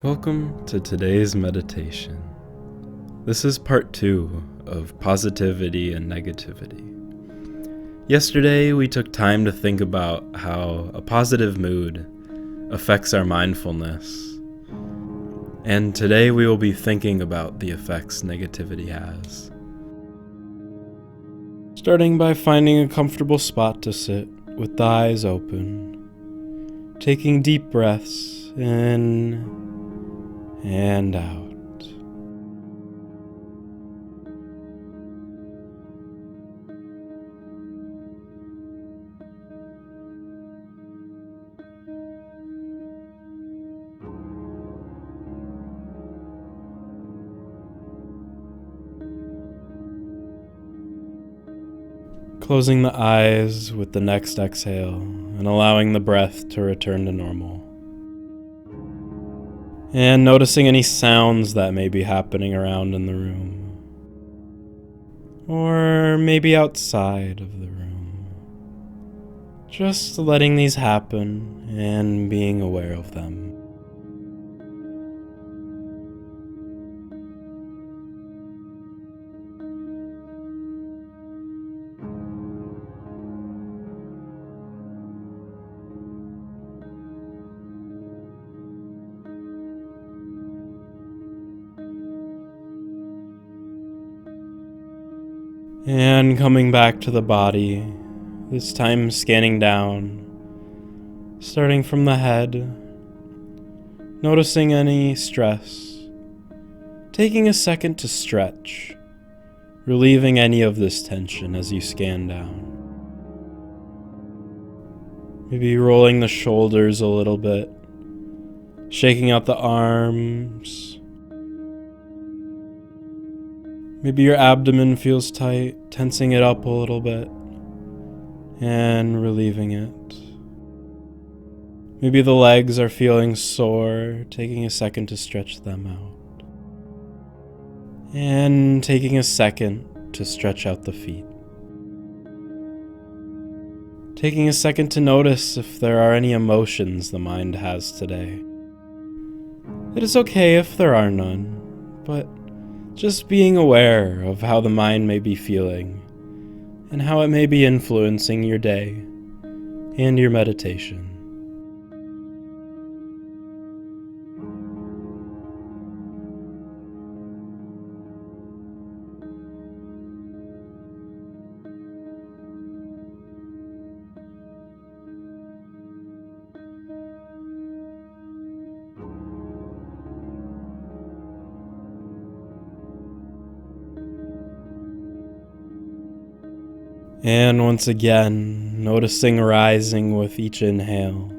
Welcome to today's meditation. This is part 2 of positivity and negativity. Yesterday, we took time to think about how a positive mood affects our mindfulness. And today we will be thinking about the effects negativity has. Starting by finding a comfortable spot to sit with the eyes open, taking deep breaths in and out. Closing the eyes with the next exhale and allowing the breath to return to normal. And noticing any sounds that may be happening around in the room, or maybe outside of the room. Just letting these happen and being aware of them. And coming back to the body, this time scanning down, starting from the head, noticing any stress, taking a second to stretch, relieving any of this tension as you scan down. Maybe rolling the shoulders a little bit, shaking out the arms. Maybe your abdomen feels tight, tensing it up a little bit and relieving it. Maybe the legs are feeling sore, taking a second to stretch them out. And taking a second to stretch out the feet. Taking a second to notice if there are any emotions the mind has today. It is okay if there are none, but just being aware of how the mind may be feeling and how it may be influencing your day and your meditation. And once again, noticing rising with each inhale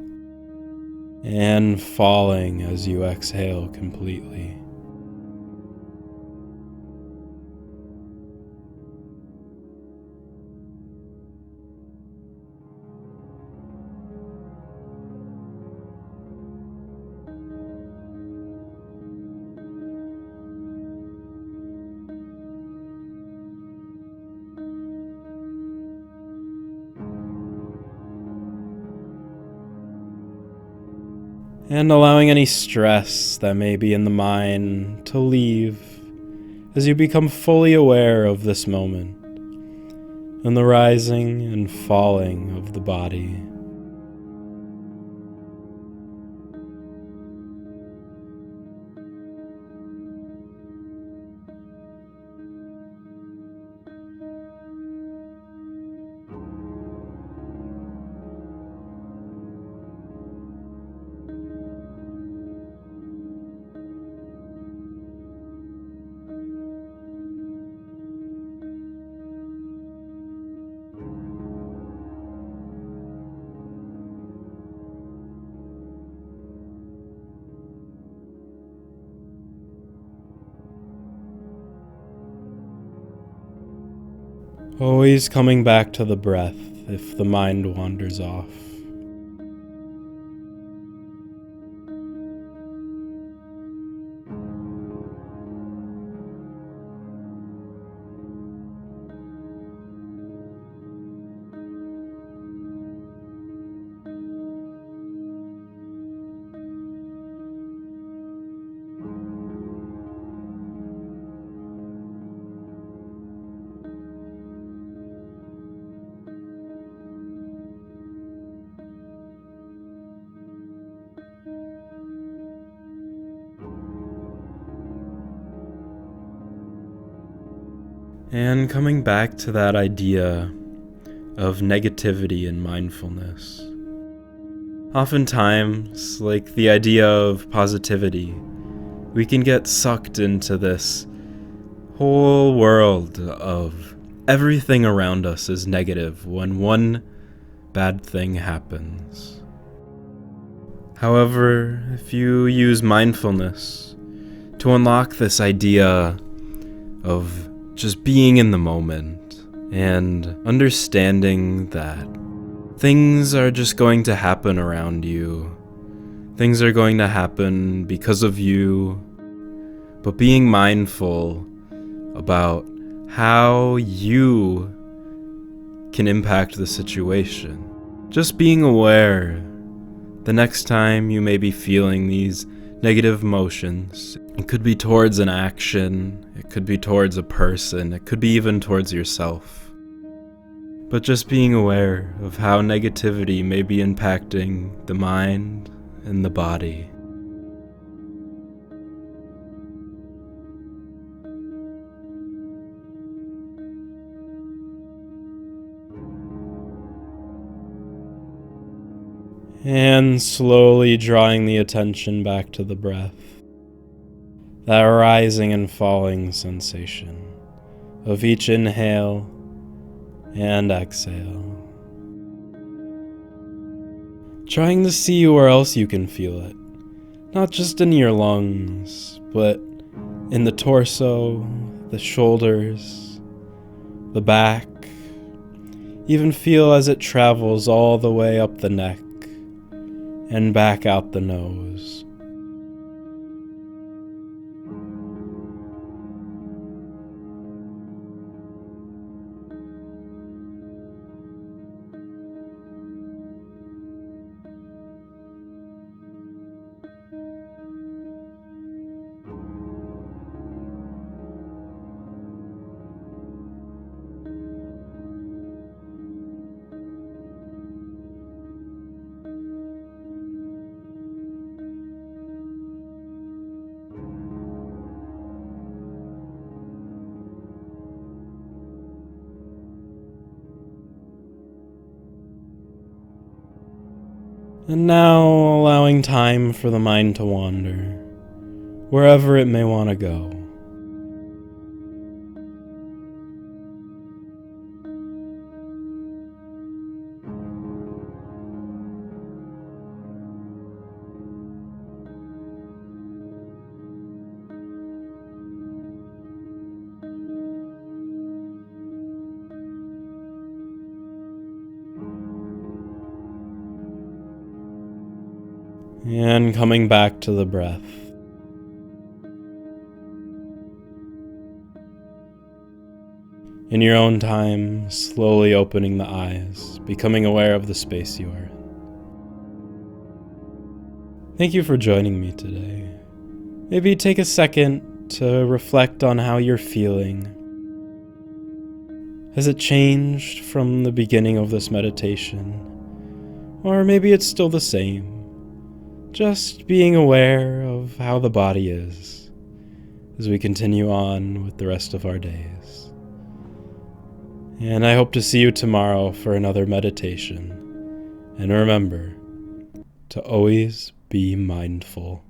and falling as you exhale completely. And allowing any stress that may be in the mind to leave as you become fully aware of this moment and the rising and falling of the body. Always coming back to the breath if the mind wanders off. And coming back to that idea of negativity and mindfulness. Oftentimes, like the idea of positivity, we can get sucked into this whole world of everything around us is negative when one bad thing happens. However, if you use mindfulness to unlock this idea of just being in the moment and understanding that things are just going to happen around you, things are going to happen because of you, but being mindful about how you can impact the situation. Just being aware the next time you may be feeling these negative emotions. It could be towards an action, it could be towards a person, it could be even towards yourself. But just being aware of how negativity may be impacting the mind and the body. And slowly drawing the attention back to the breath. That rising and falling sensation of each inhale and exhale. Trying to see where else you can feel it. Not just in your lungs, but in the torso, the shoulders, the back. Even feel as it travels all the way up the neck and back out the nose. And now allowing time for the mind to wander, wherever it may want to go. And coming back to the breath. In your own time, slowly opening the eyes, becoming aware of the space you are in. Thank you for joining me today. Maybe take a second to reflect on how you're feeling. Has it changed from the beginning of this meditation? Or maybe it's still the same. Just being aware of how the body is as we continue on with the rest of our days. And I hope to see you tomorrow for another meditation. And remember to always be mindful.